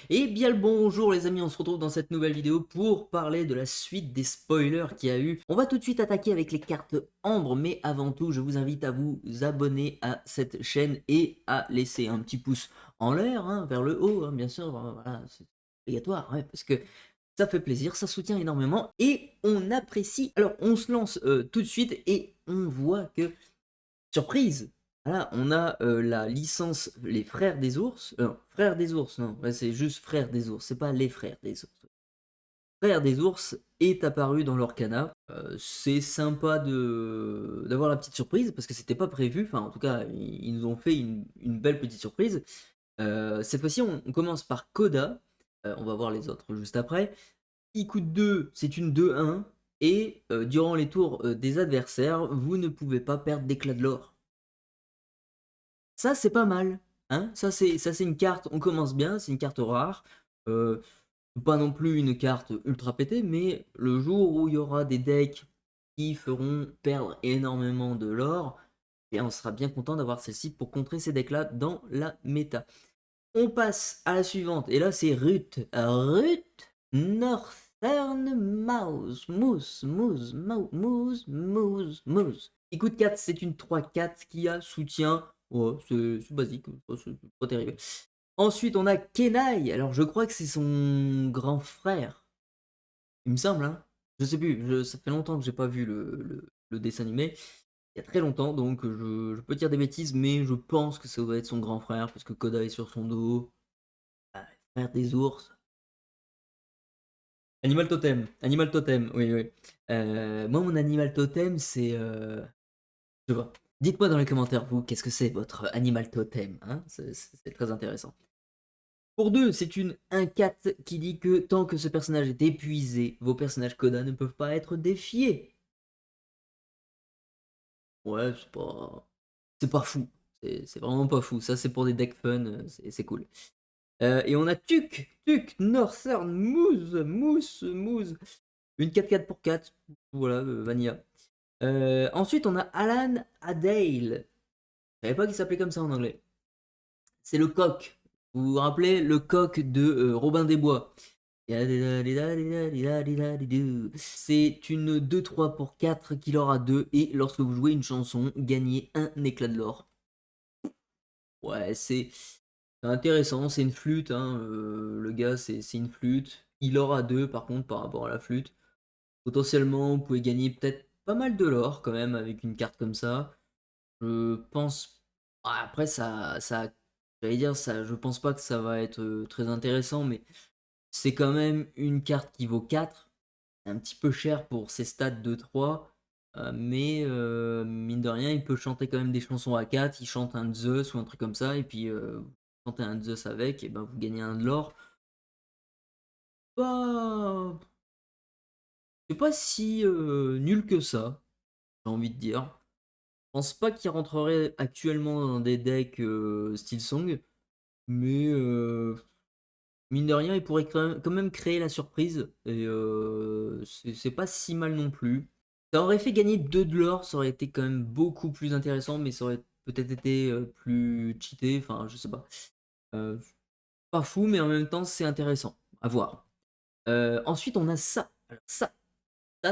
Et bien le bonjour les amis, on se retrouve dans cette nouvelle vidéo pour parler de la suite des spoilers qu'il y a eu. On va tout de suite attaquer avec les cartes Ambre, mais avant tout je vous invite à vous abonner à cette chaîne et à laisser un petit pouce en l'air, hein, vers le haut, hein, bien sûr, voilà, c'est obligatoire, ouais, parce que ça fait plaisir, ça soutient énormément et on apprécie. Alors on se lance tout de suite et on voit que, surprise! Voilà, on a, la licence Les Frères des Ours, Frères des Ours, non, ouais, c'est juste Frères des Ours, c'est pas Les Frères des Ours. Frères des Ours est apparu dans l'Orcana, c'est sympa de d'avoir la petite surprise parce que c'était pas prévu, enfin en tout cas, ils nous ont fait une belle petite surprise. Cette fois-ci, on commence par Coda, on va voir les autres juste après. Qui coûte 2, c'est une 2-1 et durant les tours, des adversaires, vous ne pouvez pas perdre d'éclat de l'or. Ça, c'est pas mal, hein. Ça c'est une carte, on commence bien, c'est une carte rare, heu, pas non plus une carte ultra pétée, mais le jour où il y aura des decks qui feront perdre énormément de l'or, et on sera bien content d'avoir celle-ci pour contrer ces decks-là dans la méta. On passe à la suivante, et là c'est Ruth Northern Moose. Il coûte 4, c'est une 3/4 qui a soutien. Ouais, c'est basique, c'est pas terrible. Ensuite, on a Kenai. Alors, je crois que c'est son grand frère. Il me semble, hein. Je sais plus, ça fait longtemps que j'ai pas vu le dessin animé. Il y a très longtemps, donc je peux dire des bêtises, mais je pense que ça doit être son grand frère, parce que Koda est sur son dos. Ah, frère des ours. Animal totem, oui, oui. Moi, mon animal totem, c'est. Je sais pas. Dites-moi dans les commentaires, vous, qu'est-ce que c'est votre animal totem, hein? C'est très intéressant. Pour 2, c'est une 1/4 qui dit que tant que ce personnage est épuisé, vos personnages Coda ne peuvent pas être défiés. Ouais, c'est pas fou. C'est vraiment pas fou. Ça, c'est pour des decks fun, c'est cool. Et on a Tuk, Northern Moose. Une 4/4 pour 4. Voilà, Vanilla. Ensuite, on a Alan Adale. Je savais pas qu'il s'appelait comme ça en anglais. C'est le coq. Vous vous rappelez le coq de Robin des Bois. C'est une 2/3 pour 4 qui aura 2 et lorsque vous jouez une chanson, gagnez un éclat de l'or. Ouais, c'est intéressant, c'est une flûte, hein, le gars c'est une flûte. Il aura 2 par contre par rapport à la flûte. Potentiellement, vous pouvez gagner peut-être pas mal de l'or quand même avec une carte comme ça. Je pense. Ah, après, j'allais dire, ça, je pense pas que ça va être très intéressant, mais c'est quand même une carte qui vaut 4. Un petit peu cher pour ses stats de 3. Mais mine de rien, il peut chanter quand même des chansons à 4. Il chante un Zeus ou un truc comme ça, et puis vous chantez un Zeus avec, et ben vous gagnez un de l'or. Pas... C'est pas si nul que ça, j'ai envie de dire. Je pense pas qu'il rentrerait actuellement dans des decks style Song, mais mine de rien, il pourrait quand même créer la surprise, et c'est pas si mal non plus. Ça aurait fait gagner 2 de l'or, ça aurait été quand même beaucoup plus intéressant, mais ça aurait peut-être été plus cheaté, enfin je sais pas. Euh, Pas fou, mais en même temps c'est intéressant à voir. Ensuite on a ça. Alors ça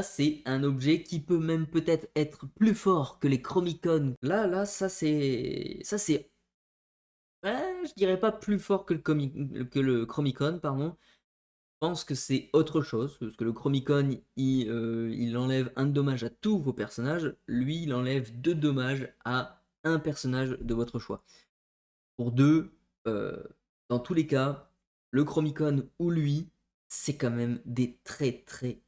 c'est un objet qui peut même peut-être être plus fort que les Chromicon. Là, ça c'est ouais, je dirais pas plus fort que le Chromicon, pardon. Je pense que c'est autre chose, parce que le Chromicon, il enlève un dommage à tous vos personnages, lui, il enlève 2 dommages à un personnage de votre choix. Pour 2, dans tous les cas, le Chromicon ou lui, c'est quand même des très très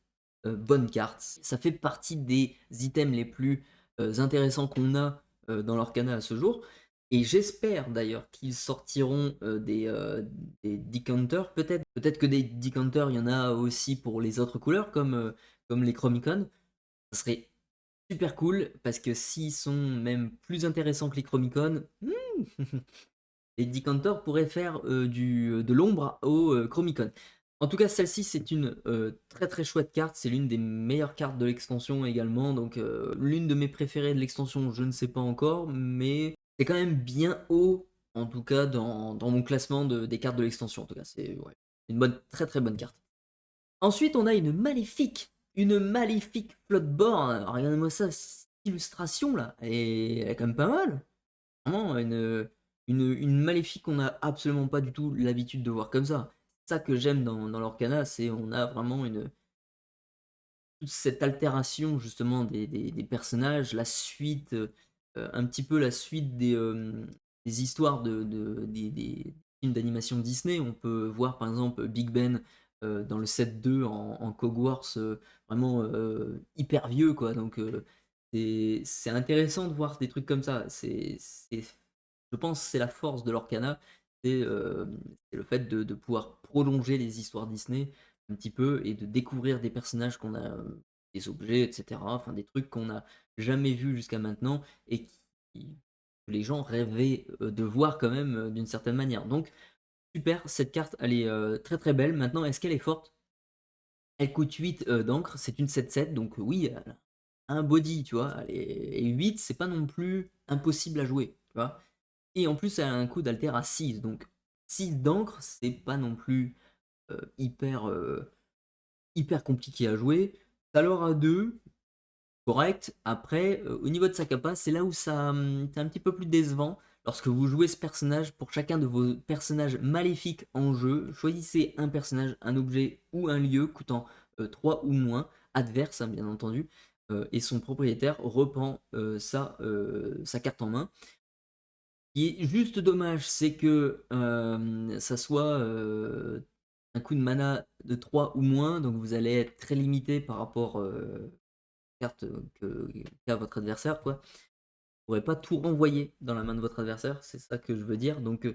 bonnes cartes. Ça fait partie des items les plus intéressants qu'on a dans l'Orcana à ce jour. Et j'espère d'ailleurs qu'ils sortiront des decanters, peut-être que des decanters, il y en a aussi pour les autres couleurs, comme les Chromicon. Ça serait super cool, parce que s'ils sont même plus intéressants que les Chromicon, les decanters pourraient faire de l'ombre au Chromicon. En tout cas, celle-ci, c'est une très très chouette carte. C'est l'une des meilleures cartes de l'extension également. Donc, l'une de mes préférées de l'extension, je ne sais pas encore. Mais c'est quand même bien haut en tout cas dans mon classement des cartes de l'extension. En tout cas, c'est ouais, une très très bonne carte. Ensuite, on a une maléfique Floodborn. Regardez-moi ça, cette illustration là, et elle est quand même pas mal. Vraiment une maléfique qu'on n'a absolument pas du tout l'habitude de voir comme ça. C'est ça que j'aime dans l'Orcana, c'est on a vraiment toute cette altération justement des personnages, la suite, un petit peu la suite des histoires des films d'animation Disney. On peut voir par exemple Big Ben dans le set 2 en Hogwarts, vraiment hyper vieux quoi. Donc c'est intéressant de voir des trucs comme ça. Je pense que c'est la force de l'Orcana, c'est le fait de pouvoir prolonger les histoires Disney un petit peu et de découvrir des personnages qu'on a, des objets, etc. Enfin, des trucs qu'on n'a jamais vus jusqu'à maintenant et que les gens rêvaient de voir quand même d'une certaine manière. Donc, super, cette carte, elle est très très belle. Maintenant, est-ce qu'elle est forte? Elle coûte 8 d'encre, c'est une 7-7, donc oui, elle a un body, tu vois. Et 8, c'est pas non plus impossible à jouer, tu vois. Et en plus, elle a un coût d'alter à 6, donc 6 d'encre, c'est pas non plus hyper, hyper compliqué à jouer. Talor à 2, correct. Après, au niveau de sa capa, c'est là où c'est un petit peu plus décevant. Lorsque vous jouez ce personnage, pour chacun de vos personnages maléfiques en jeu, choisissez un personnage, un objet ou un lieu coûtant 3 ou moins, adverse hein, bien entendu, et son propriétaire reprend sa carte en main. Ce qui est juste dommage, c'est que ça soit un coup de mana de 3 ou moins, donc vous allez être très limité par rapport carte qu'a votre adversaire, quoi. Vous pourrez pas tout renvoyer dans la main de votre adversaire, c'est ça que je veux dire. Donc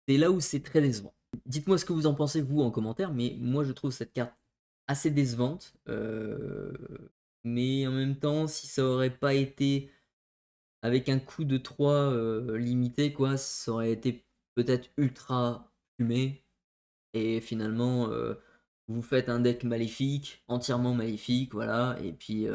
c'est là où c'est très décevant. Dites-moi ce que vous en pensez, vous, en commentaire, mais moi je trouve cette carte assez décevante. Mais en même temps, si ça aurait pas été avec un coup de 3 limité, quoi, ça aurait été peut-être ultra fumé. Et finalement, vous faites un deck maléfique, entièrement maléfique, voilà, et puis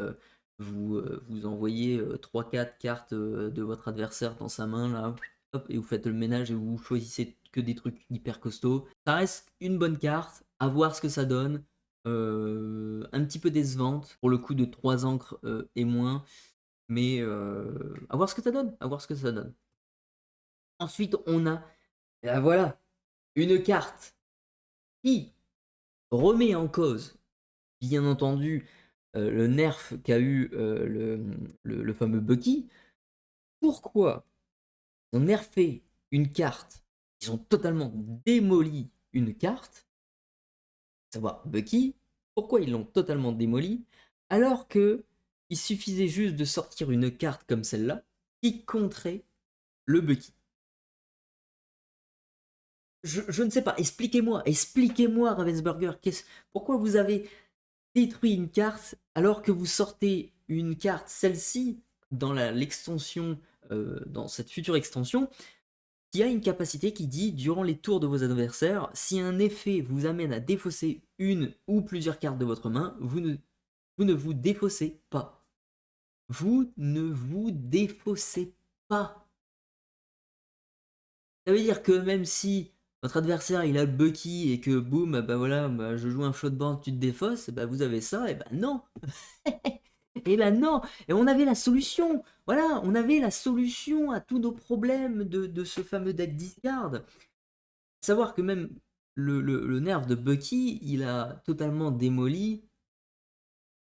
vous envoyez 3-4 cartes de votre adversaire dans sa main, là, hop, et vous faites le ménage et vous choisissez que des trucs hyper costauds. Ça reste une bonne carte, à voir ce que ça donne. Un petit peu décevante pour le coup de 3 encres et moins, mais à voir ce que ça donne, à voir ce que ça donne. Ensuite, on a, voilà, une carte qui remet en cause, bien entendu, le nerf qu'a eu le fameux Bucky. Pourquoi ils ont nerfé une carte? Ils ont totalement démoli une carte, à savoir Bucky. Pourquoi ils l'ont totalement démoli alors que il suffisait juste de sortir une carte comme celle-là qui contrait le Bucky? Je ne sais pas, expliquez-moi Ravensburger, pourquoi vous avez détruit une carte alors que vous sortez une carte, celle-ci, dans l'extension, dans cette future extension, qui a une capacité qui dit durant les tours de vos adversaires, si un effet vous amène à défausser une ou plusieurs cartes de votre main, vous ne vous défaussez pas. Vous ne vous défaussez pas. Ça veut dire que même si votre adversaire il a le Bucky et que boum, bah voilà, bah, je joue un floatboard, tu te défausses, bah vous avez ça, et bah non. Et ben non, et on avait la solution. Voilà, on avait la solution à tous nos problèmes de ce fameux deck discard. Savoir que même le nerf de Bucky, il a totalement démoli,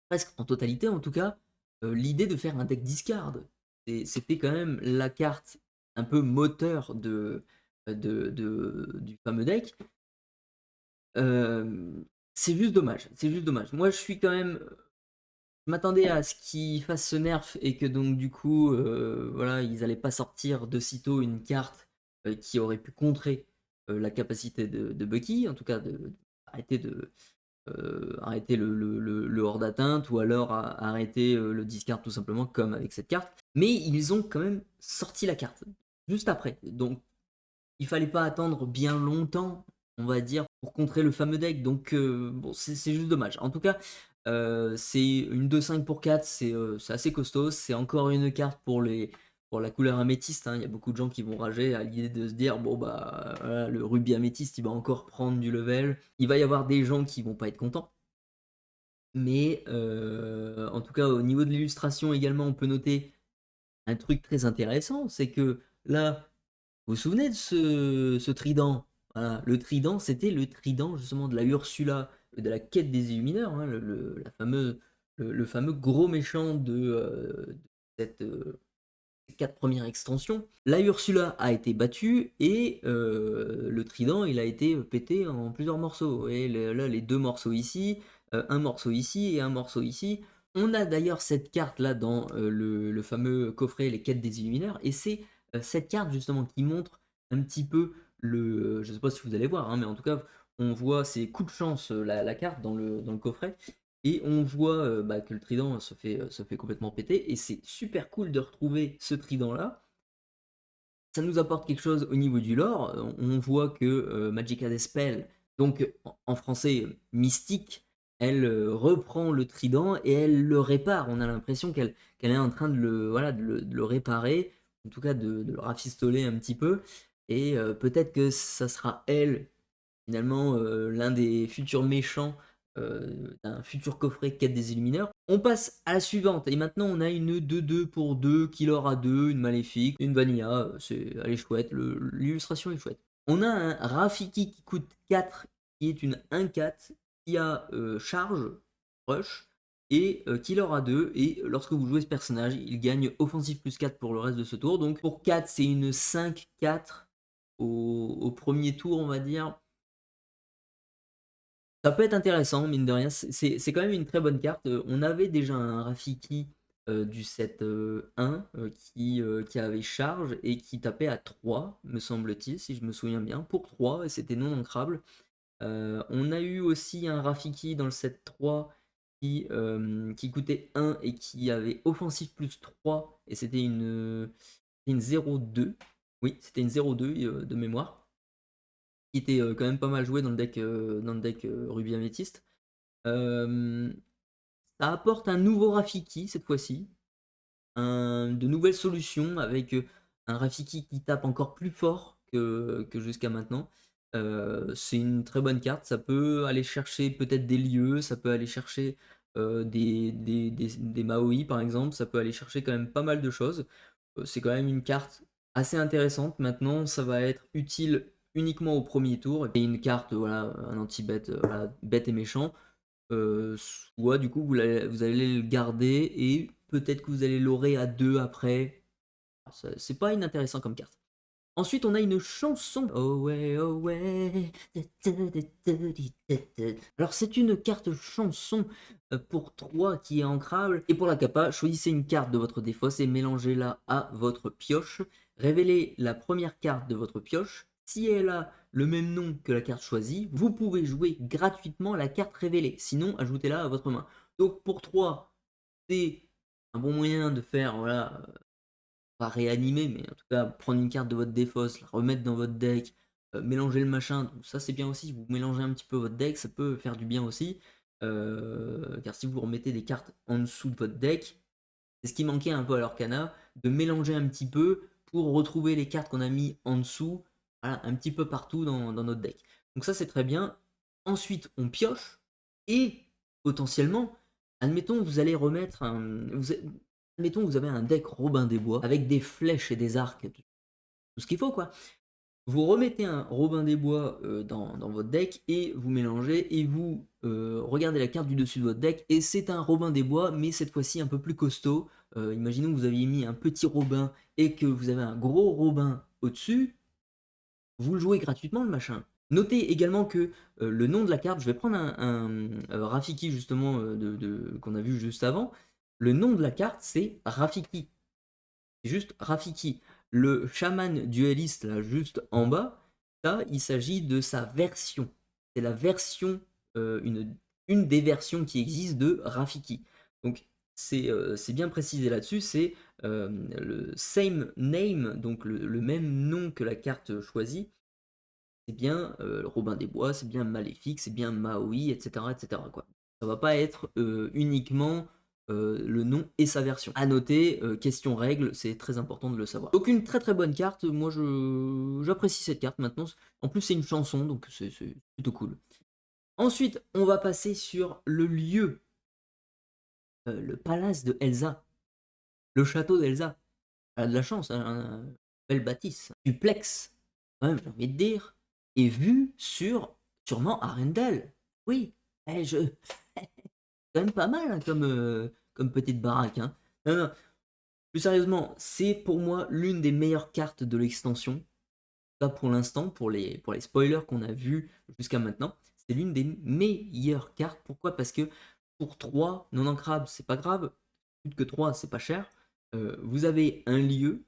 presque en totalité en tout cas, l'idée de faire un deck discard. C'était quand même la carte un peu moteur du fameux deck. C'est juste dommage, c'est juste dommage. Moi je suis quand même je m'attendais à ce qu'ils fassent ce nerf et que donc du coup, voilà, ils allaient pas sortir de sitôt une carte qui aurait pu contrer la capacité de Bucky, en tout cas arrêter le hors d'atteinte ou alors arrêter le discard tout simplement comme avec cette carte. Mais ils ont quand même sorti la carte juste après. Donc il fallait pas attendre bien longtemps, on va dire, pour contrer le fameux deck. Donc bon, c'est juste dommage. En tout cas, c'est une 2-5 pour 4, c'est assez costaud. C'est encore une carte pour la couleur améthyste, hein. Il y a beaucoup de gens qui vont rager à l'idée de se dire: «Bon, bah, voilà, le rubis améthyste, il va encore prendre du level». Il va y avoir des gens qui vont pas être contents, mais en tout cas, au niveau de l'illustration également, on peut noter un truc très intéressant, c'est que là, vous vous souvenez de ce trident? Voilà, le trident, c'était le trident justement de la Ursula, de la quête des Illumineurs, hein, le fameux gros méchant de cette, 4 premières extensions. La Ursula a été battue et le trident, il a été pété en plusieurs morceaux. Et là, les 2 morceaux ici, 1 morceau ici et un morceau ici. On a d'ailleurs cette carte-là dans, le fameux coffret Les Quêtes des Illumineurs et c'est, cette carte justement qui montre un petit peu je sais pas si vous allez voir, hein, mais en tout cas, on voit c'est coup de chance, la carte dans le coffret et on voit, bah, que le trident se fait complètement péter et c'est super cool de retrouver ce trident-là. Ça nous apporte quelque chose au niveau du lore, on voit que, Magicka the Spell, donc en français, mystique, elle, reprend le trident et elle le répare. On a l'impression qu'elle est en train de le voilà, de le réparer, en tout cas de le rafistoler un petit peu et peut-être que ça sera elle finalement, l'un des futurs méchants, d'un futur coffret Quête des Illumineurs. On passe à la suivante et maintenant on a une 2-2 pour 2 qui aura 2, une maléfique, une vanilla, elle est chouette, l'illustration est chouette. On a un Rafiki qui coûte 4, qui est une 1/4, qui a, charge, rush et qui aura 2 et lorsque vous jouez ce personnage, il gagne offensive plus 4 pour le reste de ce tour. Donc pour 4, c'est une 5/4 au 1er tour, on va dire. Ça peut être intéressant, mine de rien, c'est quand même une très bonne carte, on avait déjà un Rafiki, du set, 1, qui avait charge et qui tapait à 3, me semble-t-il, si je me souviens bien, pour 3 et c'était non ancrable. On a eu aussi un Rafiki dans le set 3 qui coûtait 1 et qui avait offensif plus 3 et c'était une 0-2. Oui, c'était une 0-2, de mémoire qui était, quand même pas mal joué dans le deck, Ruby Améthyste. Hem, Ça apporte un nouveau Rafiki cette fois-ci, de nouvelles solutions avec, un Rafiki qui tape encore plus fort que jusqu'à maintenant. C'est une très bonne carte, ça peut aller chercher peut-être des lieux, ça peut aller chercher, des Maoi par exemple, ça peut aller chercher quand même pas mal de choses. C'est quand même une carte assez intéressante. Maintenant, ça va être utile uniquement au premier tour et une carte, voilà, un anti-bête, voilà, bête et méchant. Soit du coup vous allez le garder et peut-être que vous allez l'aurer à 2 après. C'est pas inintéressant comme carte. Ensuite, on a une chanson. Oh ouais, oh ouais. Alors, c'est une carte chanson pour 3 qui est ancrable. Et pour la capa, choisissez une carte de votre défausse et mélangez-la à votre pioche. Révélez la première carte de votre pioche. Si elle a le même nom que la carte choisie, vous pouvez jouer gratuitement la carte révélée. Sinon, ajoutez-la à votre main. Donc, pour 3, c'est un bon moyen de faire voilà, pas réanimer, mais en tout cas prendre une carte de votre défausse, la remettre dans votre deck, mélanger le machin, donc ça c'est bien aussi, vous mélangez un petit peu votre deck, ça peut faire du bien aussi. Car si vous remettez des cartes en dessous de votre deck, c'est ce qui manquait un peu à l'Orcana, de mélanger un petit peu pour retrouver les cartes qu'on a mis en dessous, voilà, un petit peu partout dans notre deck. Donc ça c'est très bien. Ensuite on pioche et potentiellement, admettons vous allez remettre admettons vous avez un deck Robin des Bois avec des flèches et des arcs, tout ce qu'il faut quoi. Vous remettez un Robin des Bois dans votre deck et vous mélangez et vous regardez la carte du dessus de votre deck et c'est un Robin des Bois mais cette fois-ci un peu plus costaud. Imaginons que vous aviez mis un petit Robin et que vous avez un gros Robin au-dessus, vous le jouez gratuitement le machin. Notez également que le nom de la carte, je vais prendre un Rafiki justement qu'on a vu juste avant. Le nom de la carte c'est Rafiki. C'est juste Rafiki. Le chaman dueliste là juste en bas, ça il s'agit de sa version. C'est la version, une des versions qui existent de Rafiki. Donc c'est bien précisé là-dessus, c'est le same name, donc le même nom que la carte choisie. C'est bien Robin des Bois, c'est bien Maléfique, c'est bien Maui, etc. etc. quoi. Ça va pas être uniquement le nom et sa version. À noter, question règle, c'est très important de le savoir. Donc une très très bonne carte, moi j'apprécie cette carte maintenant. En plus c'est une chanson, donc c'est plutôt cool. Ensuite, on va passer sur le lieu, le palace de Elsa, le château d'Elsa. Elle a de la chance, hein, belle bâtisse. Duplex, quand même, j'ai envie de dire, et vue sur sûrement Arendelle. Oui, je quand même pas mal, hein, comme petite baraque, hein. Non, non, plus sérieusement, c'est pour moi l'une des meilleures cartes de l'extension. Ça pour l'instant, pour les spoilers qu'on a vus jusqu'à maintenant, c'est l'une des meilleures cartes. Pourquoi? Parce que pour 3 non ancrables, c'est pas grave. Plus que 3, c'est pas cher. Vous avez un lieu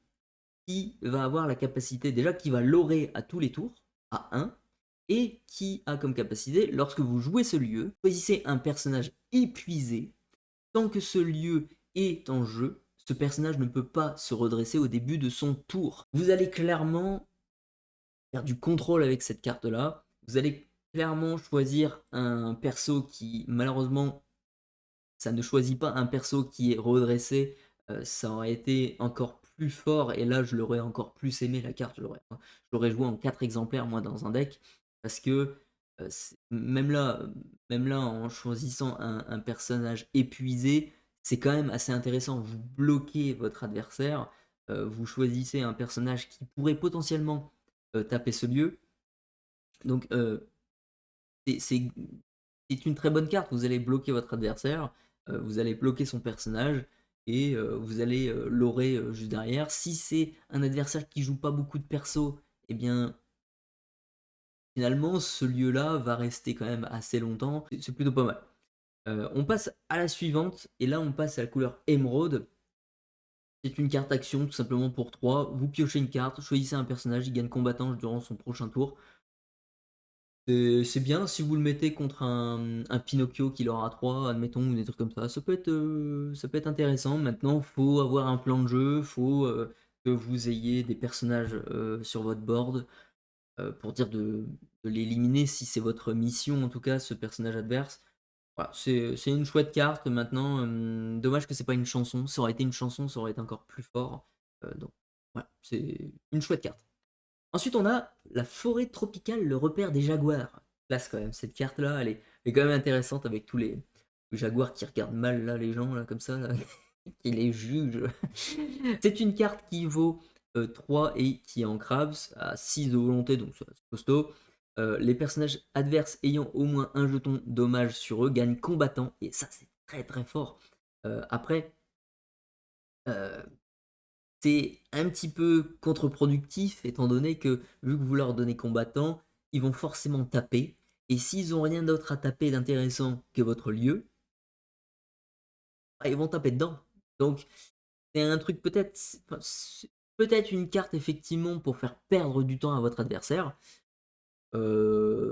qui va avoir la capacité, déjà qui va lorer à tous les tours, à 1, et qui a comme capacité, lorsque vous jouez ce lieu, choisissez un personnage épuisé. Tant que ce lieu est en jeu, ce personnage ne peut pas se redresser au début de son tour. Vous allez clairement faire du contrôle avec cette carte-là. Vous allez clairement choisir un perso qui, malheureusement, ça ne choisit pas un perso qui est redressé. Ça aurait été encore plus fort, et là, je l'aurais encore plus aimé, la carte. Je l'aurais joué en 4 exemplaires, moi, dans un deck, parce que même là, en choisissant un personnage épuisé, c'est quand même assez intéressant. Vous bloquez votre adversaire, vous choisissez un personnage qui pourrait potentiellement taper ce lieu. Donc, c'est c'est- c'est une très bonne carte. Vous allez bloquer votre adversaire, vous allez bloquer son personnage, et vous allez l'aurer juste derrière. Si c'est un adversaire qui joue pas beaucoup de persos, eh bien, finalement, ce lieu-là va rester quand même assez longtemps. C'est plutôt pas mal. On passe à la suivante, et là, on passe à la couleur émeraude. C'est une carte action, tout simplement pour 3. Vous piochez une carte, choisissez un personnage, il gagne combattant durant son prochain tour. C'est bien si vous le mettez contre un Pinocchio qui aura 3, admettons, ou des trucs comme ça. Ça peut être intéressant. Maintenant, faut avoir un plan de jeu, faut que vous ayez des personnages sur votre board pour dire de l'éliminer si c'est votre mission, en tout cas, ce personnage adverse. Voilà, c'est une chouette carte. Maintenant, dommage que c'est pas une chanson. Ça aurait été une chanson, ça aurait été encore plus fort. Donc, voilà, c'est une chouette carte. Ensuite, on a la forêt tropicale, le repère des jaguars. Classe quand même, cette carte-là, elle est quand même intéressante avec tous les jaguars qui regardent mal là, les gens, là, comme ça, là, qui les jugent. C'est une carte qui vaut 3 et qui est en crabs à 6 de volonté, donc c'est costaud. Les personnages adverses ayant au moins un jeton dommage sur eux gagnent combattant, et ça c'est très très fort. Après, euh, c'est un petit peu contre-productif, étant donné que, vu que vous leur donnez combattant, ils vont forcément taper. Et s'ils ont rien d'autre à taper d'intéressant que votre lieu, bah, ils vont taper dedans. Donc, c'est un truc peut-être. Enfin, c'est peut-être une carte effectivement pour faire perdre du temps à votre adversaire.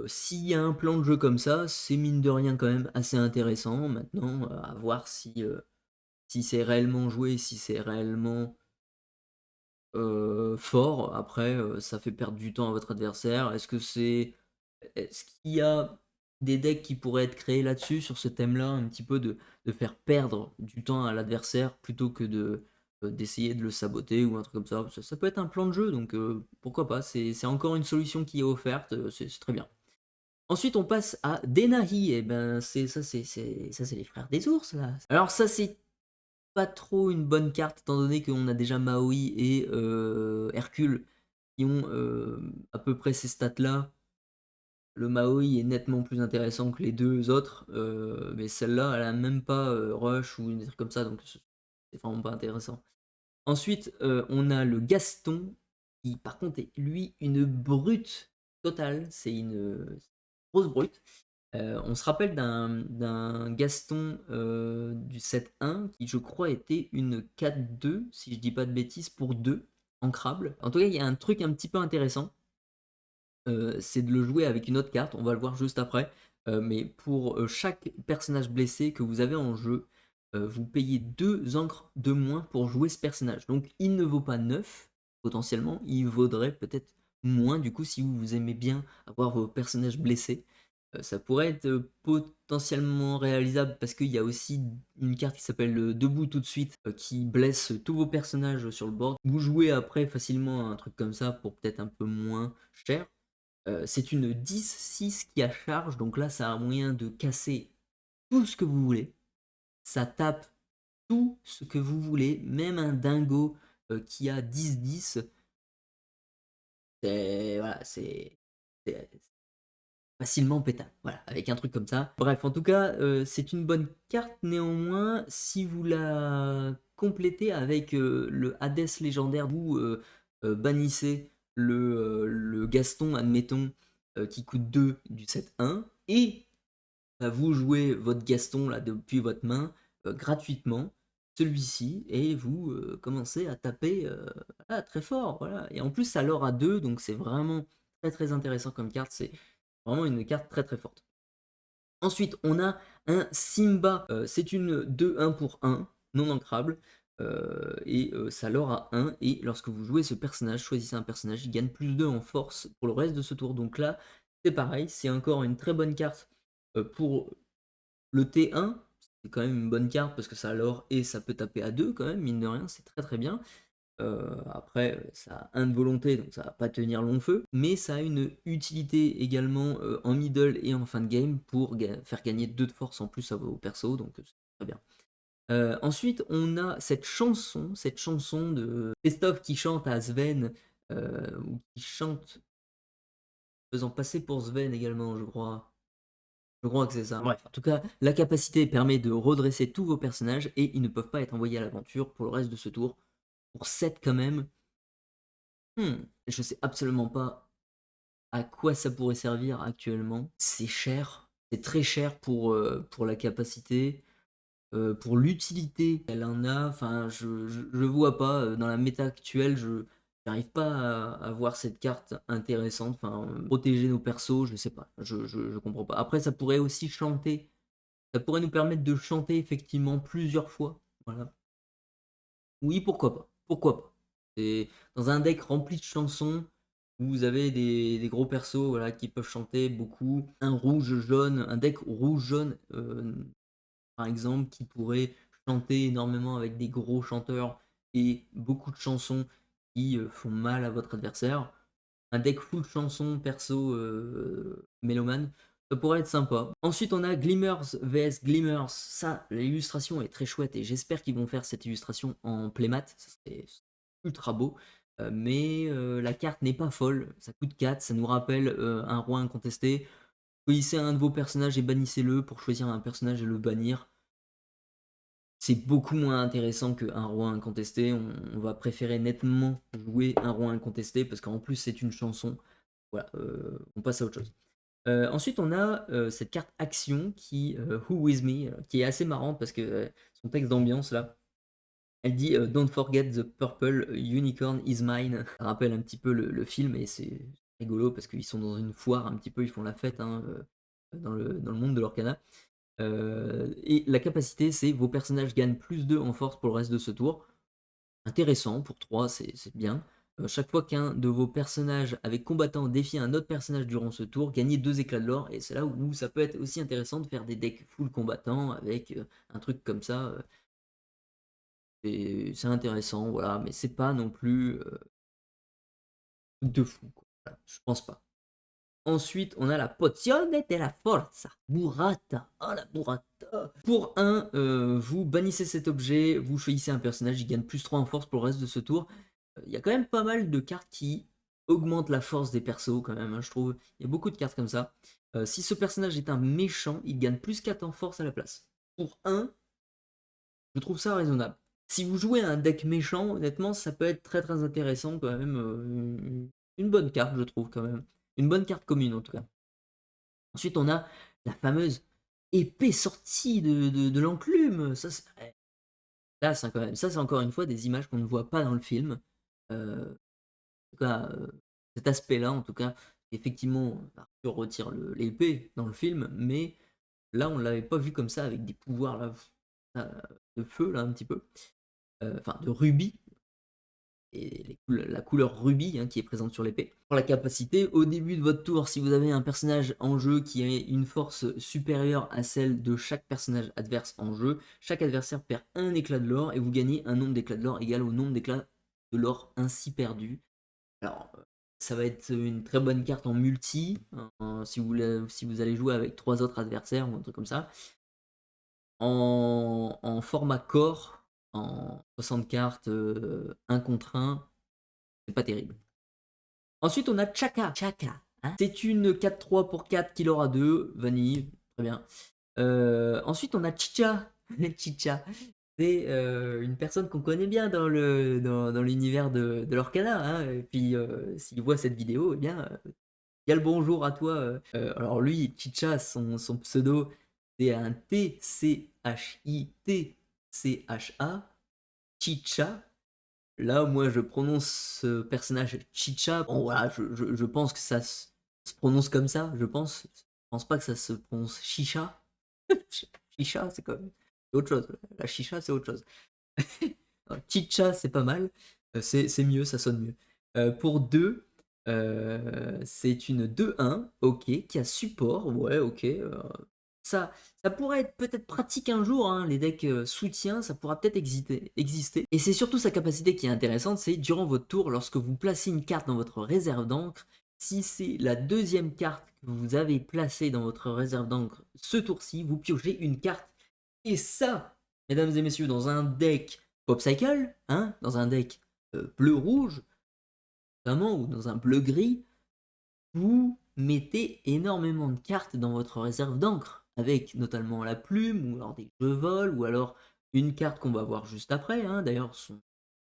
S'il y a un plan de jeu comme ça, c'est mine de rien quand même assez intéressant. Maintenant, à voir si c'est réellement joué, si c'est réellement fort. Après, ça fait perdre du temps à votre adversaire. Est-ce qu'il y a des decks qui pourraient être créés là-dessus, sur ce thème-là, un petit peu de faire perdre du temps à l'adversaire plutôt que d'essayer de le saboter ou un truc comme ça. Ça peut être un plan de jeu, donc pourquoi pas. C'est encore une solution qui est offerte, c'est très bien. Ensuite, on passe à Denahi. Et ben, ça, c'est les frères des ours, là. Alors ça, c'est pas trop une bonne carte, étant donné qu'on a déjà Maui et Hercule qui ont à peu près ces stats-là. Le Maui est nettement plus intéressant que les deux autres, mais celle-là, elle a même pas Rush ou des trucs comme ça, donc c'est vraiment pas intéressant. Ensuite, on a le Gaston, qui par contre est lui une brute totale, c'est une grosse brute. On se rappelle d'un Gaston du set 1 qui, je crois, était une 4-2, si je dis pas de bêtises, pour 2 en crable. En tout cas, il y a un truc un petit peu intéressant, c'est de le jouer avec une autre carte, on va le voir juste après. Mais pour chaque personnage blessé que vous avez en jeu, vous payez 2 encres de moins pour jouer ce personnage. Donc il ne vaut pas 9 potentiellement, il vaudrait peut-être moins du coup si vous aimez bien avoir vos personnages blessés. Ça pourrait être, potentiellement réalisable parce qu'il y a aussi une carte qui s'appelle, Debout tout de suite, qui blesse tous vos personnages sur le board. Vous jouez après facilement à un truc comme ça pour peut-être un peu moins cher. C'est une 10-6 qui a charge, donc là ça a moyen de casser tout ce que vous voulez. Ça tape tout ce que vous voulez, même un dingo, qui a 10-10, c'est voilà, c'est facilement pétable, voilà, avec un truc comme ça. Bref, en tout cas, c'est une bonne carte néanmoins si vous la complétez avec, le Hades légendaire, vous, bannissez le Gaston, admettons, qui coûte 2 du set 1 et bah, vous jouez votre Gaston là depuis votre main, gratuitement, celui-ci et vous, commencez à taper, voilà, très fort, voilà et en plus ça l'or à 2 donc c'est vraiment très, très intéressant comme carte, c'est vraiment une carte très, très forte. Ensuite, on a un Simba, c'est une 2-1 pour 1, non ancrable, et ça l'or à 1 et lorsque vous jouez ce personnage, choisissez un personnage, il gagne +2 en force pour le reste de ce tour. Donc là, c'est pareil, c'est encore une très bonne carte, pour le T1, c'est quand même une bonne carte parce que ça l'or et ça peut taper à 2 quand même, mine de rien, c'est très, très bien. Après, ça a 1 de volonté, donc ça va pas tenir long feu, mais ça a une utilité également, en middle et en fin de game pour faire gagner 2 de force en plus à vos persos, donc c'est très bien. Ensuite, on a cette chanson de Christophe qui chante à Sven, ou qui chante faisant passer pour Sven également, je crois. Je crois que c'est ça. Bref, en tout cas, la capacité permet de redresser tous vos personnages et ils ne peuvent pas être envoyés à l'aventure pour le reste de ce tour. Pour 7 quand même, je sais absolument pas à quoi ça pourrait servir actuellement. C'est cher, c'est très cher pour la capacité, pour l'utilité qu'elle en a. Enfin, je vois pas, dans la méta actuelle, je n'arrive pas à voir cette carte intéressante. Enfin, protéger nos persos, je sais pas, je comprends pas. Après, ça pourrait aussi chanter, ça pourrait nous permettre de chanter effectivement plusieurs fois. Voilà. Oui, pourquoi pas? Pourquoi pas? C'est dans un deck rempli de chansons, où vous avez des gros persos, voilà, qui peuvent chanter beaucoup. Un rouge-jaune, un deck rouge-jaune, par exemple, qui pourrait chanter énormément avec des gros chanteurs et beaucoup de chansons qui, font mal à votre adversaire. Un deck full chansons perso, mélomane, ça pourrait être sympa. Ensuite, on a Glimmers vs Glimmers. Ça, l'illustration est très chouette et j'espère qu'ils vont faire cette illustration en playmat. Ça serait ultra beau. Mais la carte n'est pas folle. Ça coûte 4. Ça nous rappelle un roi incontesté. Choisissez un de vos personnages et bannissez-le pour choisir un personnage et le bannir. C'est beaucoup moins intéressant qu'un roi incontesté. On va préférer nettement jouer un roi incontesté parce qu'en plus c'est une chanson. Voilà, on passe à autre chose. Ensuite, on a cette carte action qui, Who With Me, qui est assez marrante parce que son texte d'ambiance là, elle dit Don't forget the purple unicorn is mine. Ça rappelle un petit peu le film et c'est rigolo parce qu'ils sont dans une foire un petit peu, ils font la fête hein, dans le monde de l'Orcana. Et la capacité, c'est vos personnages gagnent +2 en force pour le reste de ce tour. Intéressant, pour 3, c'est bien. Chaque fois qu'un de vos personnages avec combattant défie un autre personnage durant ce tour, gagnez 2 éclats de l'or. Et c'est là où ça peut être aussi intéressant de faire des decks full combattant avec un truc comme ça. Et c'est intéressant, voilà, mais c'est pas non plus truc de fou, quoi. Voilà, je pense pas. Ensuite, on a la Pozione della Forza. Burrata. Oh la burrata. Pour un, vous bannissez cet objet, vous choisissez un personnage, il gagne +3 en force pour le reste de ce tour. Il y a quand même pas mal de cartes qui augmentent la force des persos quand même, hein, je trouve. Il y a beaucoup de cartes comme ça. Si ce personnage est un méchant, il gagne +4 en force à la place. Pour un, je trouve ça raisonnable. Si vous jouez à un deck méchant, honnêtement, ça peut être très très intéressant quand même. Une bonne carte, je trouve quand même. Une bonne carte commune en tout cas. Ensuite, on a la fameuse épée sortie de l'enclume. Là, c'est quand même, ça, c'est encore une fois des images qu'on ne voit pas dans le film. En tout cas, cet aspect-là, en tout cas, effectivement, Arthur retire l'épée dans le film, mais là, on ne l'avait pas vu comme ça avec des pouvoirs là, de feu, là, un petit peu. Enfin, de rubis. la couleur rubis hein, qui est présente sur l'épée. Pour la capacité, au début de votre tour, si vous avez un personnage en jeu qui a une force supérieure à celle de chaque personnage adverse en jeu, chaque adversaire perd un éclat de l'or et vous gagnez un nombre d'éclats de l'or égal au nombre d'éclats de l'or ainsi perdu. Alors, ça va être une très bonne carte en multi, hein, si vous allez jouer avec 3 autres adversaires ou un truc comme ça. En format core, en 60 cartes, 1 contre 1, c'est pas terrible. Ensuite, on a Chaka. Chaka. Hein, c'est une 4-3 pour 4 qui aura 2, vanille, très bien. Ensuite, on a Chicha. Chicha. C'est une personne qu'on connaît bien dans l'univers de l'Orcana. Hein, et puis, s'il voit cette vidéo, eh bien, il y a le bonjour à toi. Alors lui, Chicha, son pseudo, c'est un T-C-H-I-T-C-H-A. Chicha. Là, moi, je prononce ce personnage Chicha. Bon, voilà, je pense que ça se prononce comme ça, je pense. Je pense pas que ça se prononce Chicha. Chicha, c'est comme autre chose. La chicha, c'est autre chose. Chicha, c'est pas mal. C'est mieux, ça sonne mieux. Pour 2, c'est une 2-1, ok, qui a support, ouais, ok. Ça pourrait être peut-être pratique un jour, hein, les decks soutien, ça pourra peut-être exister. Et c'est surtout sa capacité qui est intéressante, c'est durant votre tour, lorsque vous placez une carte dans votre réserve d'encre, si c'est la deuxième carte que vous avez placée dans votre réserve d'encre ce tour-ci, vous piochez une carte. Et ça, mesdames et messieurs, dans un deck Popcycle, hein, dans un deck bleu-rouge, notamment, ou dans un bleu-gris, vous mettez énormément de cartes dans votre réserve d'encre, avec notamment la plume, ou alors des jeux vol, ou alors une carte qu'on va voir juste après, hein, d'ailleurs son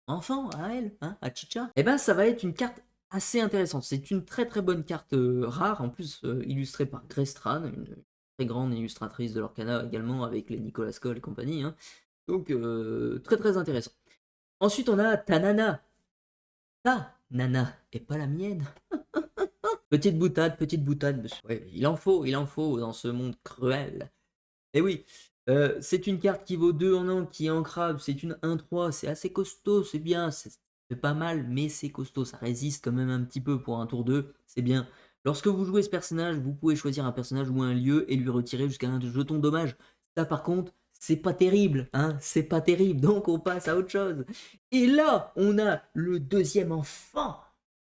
enfant à elle, hein, à Chicha. Et ben ça va être une carte assez intéressante. C'est une très très bonne carte rare, en plus illustrée par Grace Tran, une très grande illustratrice de l'Orcana également, avec les Nicolas Cole et compagnie. Hein. Donc très très intéressant. Ensuite on a Tanana. Ta nana, et pas la mienne. Petite boutade, monsieur. Ouais, il en faut dans ce monde cruel. Et oui, c'est une carte qui vaut 2 en 1, qui est ancrable, c'est une 1-3, c'est assez costaud, c'est bien, c'est pas mal, mais c'est costaud, ça résiste quand même un petit peu pour un tour 2, c'est bien. Lorsque vous jouez ce personnage, vous pouvez choisir un personnage ou un lieu et lui retirer jusqu'à un jeton dommage. Ça par contre, c'est pas terrible, hein, c'est pas terrible, donc on passe à autre chose. Et là, on a le deuxième enfant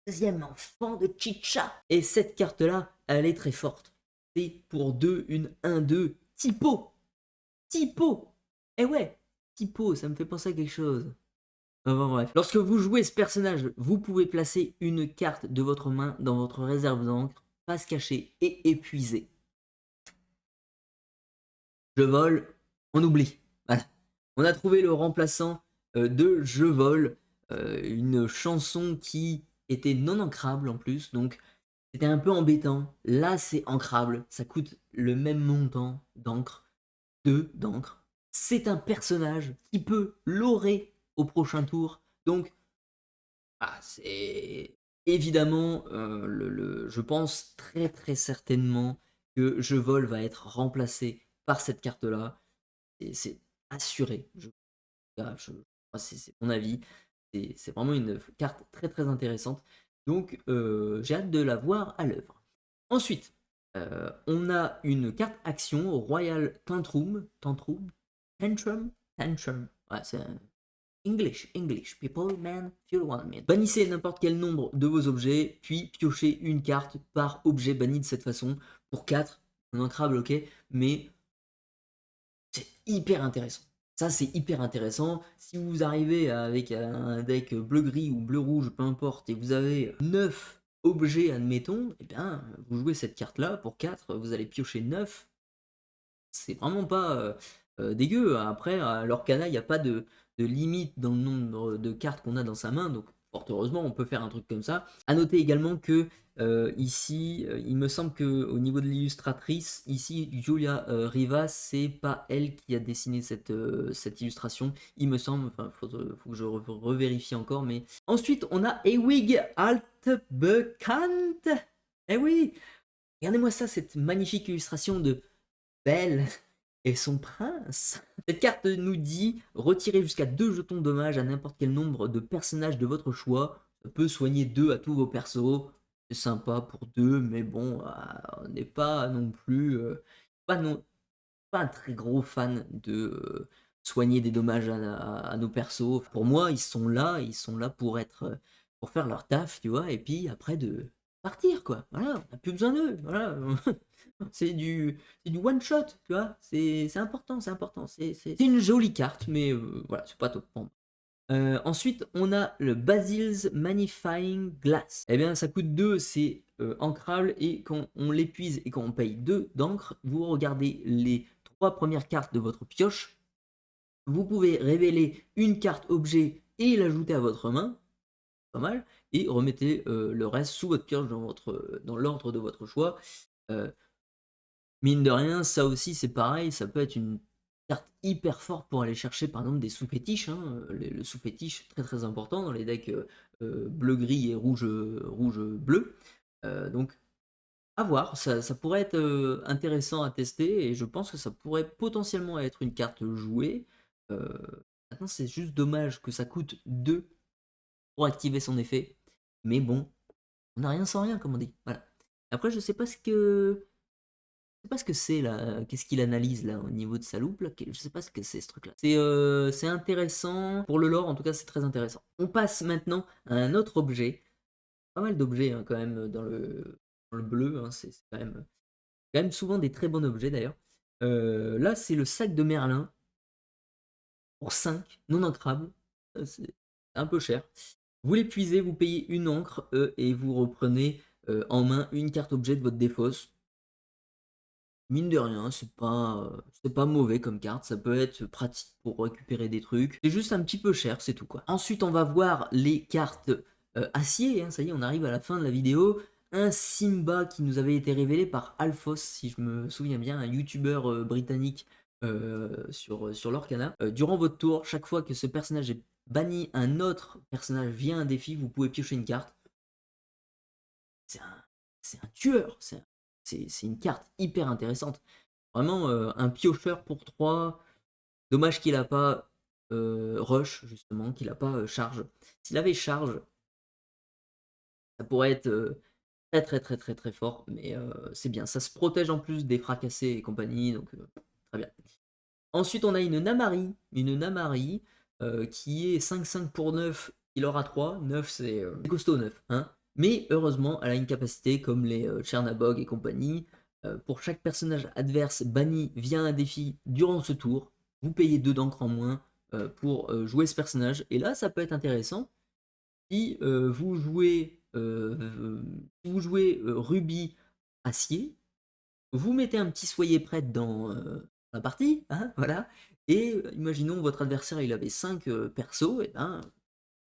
de Chicha. Et cette carte-là, elle est très forte. C'est pour 2, une 1-2, Typo. Typo. Eh ouais, Typo, ça me fait penser à quelque chose. Enfin bref. Lorsque vous jouez ce personnage, vous pouvez placer une carte de votre main dans votre réserve d'encre, face cachée et épuisée. Je vole, on oublie. Voilà. On a trouvé le remplaçant de Je vole, une chanson qui était non ancrable en plus, donc c'était un peu embêtant. Là, c'est ancrable, ça coûte le même montant d'encre, d'encre. C'est un personnage qui peut l'aurer au prochain tour, donc c'est évidemment, je pense très très certainement que Je vole va être remplacé par cette carte-là. C'est assuré. C'est mon avis. C'est vraiment une carte très très intéressante. Donc j'ai hâte de la voir à l'œuvre. Ensuite, on a une carte action Royal Tantrum. Tantrum. Ouais, c'est English, people, man, fuel one man. Bannissez n'importe quel nombre de vos objets, puis piochez une carte par objet banni de cette façon. Pour 4, un ancrable, ok, mais c'est hyper intéressant. Ça, c'est hyper intéressant. Si vous arrivez avec un deck bleu-gris ou bleu-rouge, peu importe, et vous avez 9 objets, admettons, et bien, vous jouez cette carte-là pour 4, vous allez piocher 9. C'est vraiment pas dégueu. Après, à l'Orcana, il n'y a pas de limite dans le nombre de cartes qu'on a dans sa main, donc fort heureusement, on peut faire un truc comme ça. A noter également que ici, il me semble que au niveau de l'illustratrice, ici, Julia Rivas, c'est pas elle qui a dessiné cette illustration, il me semble, enfin, faut que je revérifie encore, mais... Ensuite, on a Ewig Altbekannt. Eh oui, regardez-moi ça, cette magnifique illustration de Belle. et son prince. Cette carte nous dit retirez jusqu'à 2 jetons de dommage à n'importe quel nombre de personnages de votre choix. Ça peut soigner 2 à tous vos persos. C'est sympa pour 2, mais bon, on n'est pas non plus pas, non, pas un très gros fan de soigner des dommages à nos persos. Pour moi, ils sont là pour être pour faire leur taf, tu vois, et puis après de partir quoi. Voilà, on n'a plus besoin d'eux. Voilà. C'est du one shot, tu vois. C'est important, c'est important. C'est une jolie carte, mais voilà, c'est pas top pour moi. Ensuite, on a le Basil's Magnifying Glass. Eh bien, ça coûte 2, c'est ancrable, et quand on l'épuise et quand on paye 2 d'encre, vous regardez les 3 premières cartes de votre pioche. Vous pouvez révéler une carte objet et l'ajouter à votre main, pas mal, et remettez le reste sous votre pioche dans l'ordre de votre choix. Euh, Mine de rien, ça aussi c'est pareil, ça peut être une carte hyper forte pour aller chercher par exemple des sous-fétiches, hein. Le sous-fétiche très très important dans les decks bleu-gris et rouge-bleu. Donc à voir, ça pourrait être intéressant à tester et je pense que ça pourrait potentiellement être une carte jouée. Euh, Maintenant c'est juste dommage que ça coûte 2 pour activer son effet. Mais bon, on n'a rien sans rien comme on dit. Voilà. Après je sais pas ce que sais pas ce que c'est là, qu'est-ce qu'il analyse là au niveau de sa loupe là, je sais pas ce que c'est ce truc là. C'est intéressant, pour le lore en tout cas c'est très intéressant. On passe maintenant à un autre objet, pas mal d'objets hein, quand même dans le bleu, hein, c'est quand même souvent des très bons objets d'ailleurs. Là c'est le sac de Merlin, pour 5, non ancrable, c'est un peu cher. Vous l'épuisez, vous payez une encre et vous reprenez en main une carte objet de votre défausse. Mine de rien, c'est pas mauvais comme carte, ça peut être pratique pour récupérer des trucs. C'est juste un petit peu cher, c'est tout quoi. Ensuite, on va voir les cartes acier, hein, ça y est, on arrive à la fin de la vidéo. Un Simba qui nous avait été révélé par Alphos, si je me souviens bien, un youtubeur britannique sur l'Orcana. Durant votre tour, chaque fois que ce personnage est banni, un autre personnage via un défi, vous pouvez piocher une carte. C'est un, c'est un tueur, c'est une carte hyper intéressante. Vraiment un piocheur pour 3. Dommage qu'il n'a pas rush, justement, qu'il n'a pas charge. S'il avait charge, ça pourrait être très très très très très fort, mais c'est bien. Ça se protège en plus des fracassés et compagnie, donc très bien. Ensuite, on a une Namari qui est 5-5 pour 9, il aura 3. 9, c'est costaud 9. Hein. Mais heureusement, elle a une capacité comme les Chernabog et compagnie. Pour chaque personnage adverse banni via un défi durant ce tour, vous payez 2 d'encre en moins pour jouer ce personnage. Et là, ça peut être intéressant si vous jouez Ruby Acier, vous mettez un petit soyez prête dans la partie, hein, voilà, et imaginons votre adversaire il avait 5 persos, et ben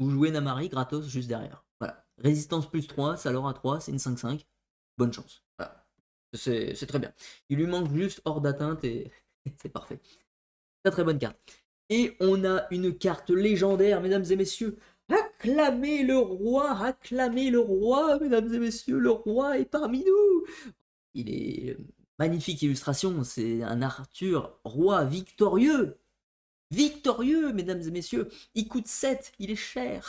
vous jouez Namari gratos juste derrière. Voilà. Résistance plus 3, ça leur a 3, c'est une 5-5. Bonne chance. Voilà. C'est très bien. Il lui manque juste hors d'atteinte et c'est parfait. Très très bonne carte. Et on a une carte légendaire, mesdames et messieurs. Acclamez le roi, mesdames et messieurs, le roi est parmi nous. Il est magnifique illustration, c'est un Arthur roi victorieux. Victorieux, mesdames et messieurs. Il coûte 7, il est cher.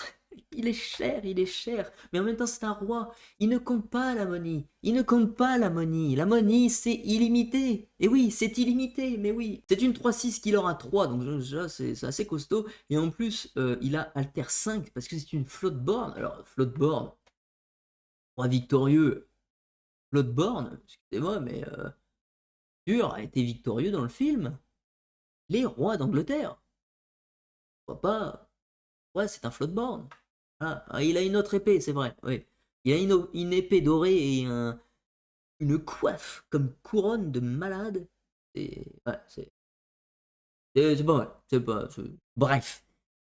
Il est cher, il est cher. Mais en même temps, c'est un roi. Il ne compte pas la monnaie. Il ne compte pas la monnaie. La monnaie, c'est illimité. Et oui, c'est illimité, mais oui. C'est une 3-6 qu'il aura 3, donc déjà, c'est assez costaud. Et en plus, il a Alter 5 parce que c'est une flotte-borne. Alors, flotte-borne, roi victorieux, flotte-borne, excusez-moi, mais Arthur a été victorieux dans le film. Les rois d'Angleterre. Pourquoi pas? Ouais, c'est un flotte-borne. Ah, il a une autre épée, c'est vrai. Oui. Il a une épée dorée et une coiffe comme couronne de malade. Ouais, c'est pas mal. Bref.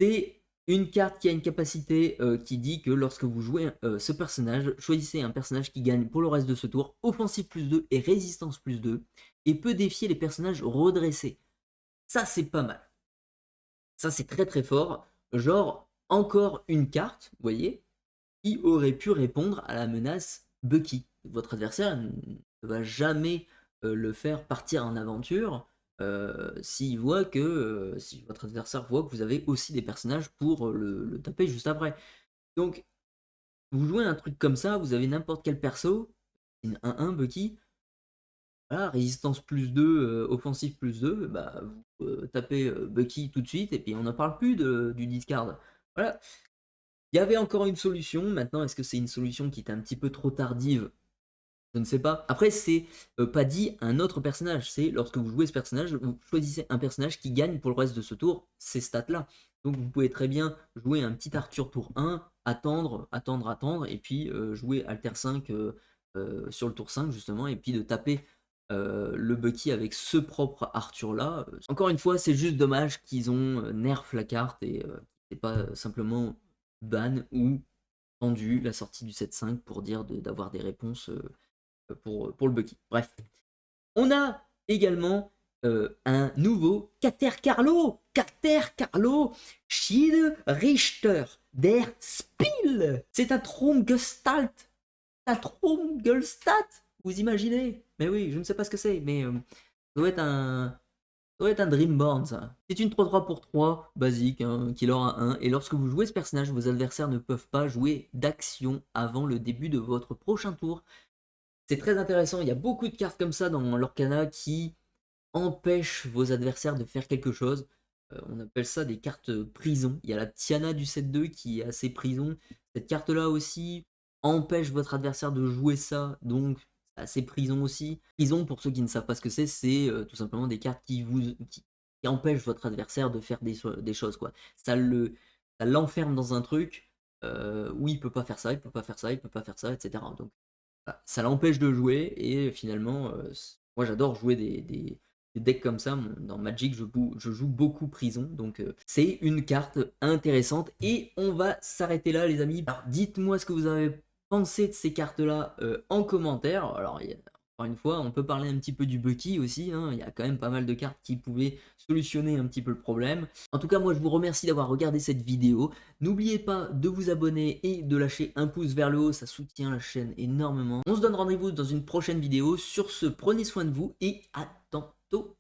C'est une carte qui a une capacité qui dit que lorsque vous jouez ce personnage, choisissez un personnage qui gagne pour le reste de ce tour, offensive plus 2 et résistance plus 2, et peut défier les personnages redressés. Ça, c'est pas mal. Ça, c'est très très fort. Genre, encore une carte, vous voyez, qui aurait pu répondre à la menace Bucky. Votre adversaire ne va jamais le faire partir en aventure. s'il voit que, si votre adversaire voit que vous avez aussi des personnages pour, le taper juste après. Donc vous jouez un truc comme ça, vous avez n'importe quel perso, une 1-1 Bucky, voilà, résistance +2, offensive +2, bah, vous, tapez, Bucky tout de suite et puis on n'en parle plus du discard. Voilà. Il y avait encore une solution, maintenant est-ce que c'est une solution qui était un petit peu trop tardive? Je ne sais pas. Après c'est, pas dit un autre personnage, c'est lorsque vous jouez ce personnage, vous choisissez un personnage qui gagne pour le reste de ce tour ces stats-là. Donc vous pouvez très bien jouer un petit Arthur tour 1, attendre et puis, jouer Alter 5, sur le tour 5 justement et puis de taper, le Bucky avec ce propre Arthur là. Encore une fois, c'est juste dommage qu'ils ont, nerf la carte et et pas simplement ban ou tendu la sortie du 7-5 pour dire d'avoir des réponses, pour le Bucky. Bref. On a également un nouveau Kater Carlo Schiedsrichter der Spiel. C'est un Traumgestalt. Un Traumgestalt. Vous imaginez? Mais oui, je ne sais pas ce que c'est, mais ça doit être un. Ça doit être un Dreamborn, ça. C'est une 3-3 pour 3, basique, hein, killer à 1, et lorsque vous jouez ce personnage, vos adversaires ne peuvent pas jouer d'action avant le début de votre prochain tour. C'est très intéressant, il y a beaucoup de cartes comme ça dans l'Orcana qui empêchent vos adversaires de faire quelque chose. On appelle ça des cartes prison. Il y a la Tiana du 7-2 qui est assez prison. Cette carte-là aussi empêche votre adversaire de jouer ça, donc c'est assez prison aussi. Prison, pour ceux qui ne savent pas ce que c'est tout simplement des cartes qui empêchent votre adversaire de faire des choses, quoi. Ça l'enferme dans un truc où il peut pas faire ça, il peut pas faire ça, il peut pas faire ça, etc. Donc voilà, ça l'empêche de jouer et finalement, moi j'adore jouer des decks comme ça. Dans Magic, je joue beaucoup prison, donc c'est une carte intéressante. Et on va s'arrêter là, les amis. Alors dites-moi ce que vous avez pensé de ces cartes-là en commentaire. Alors, encore une fois, on peut parler un petit peu du Bucky aussi, hein. Il y a quand même pas mal de cartes qui pouvaient solutionner un petit peu le problème. En tout cas, moi je vous remercie d'avoir regardé cette vidéo. N'oubliez pas de vous abonner et de lâcher un pouce vers le haut, ça soutient la chaîne énormément. On se donne rendez-vous dans une prochaine vidéo. Sur ce, prenez soin de vous et à tantôt.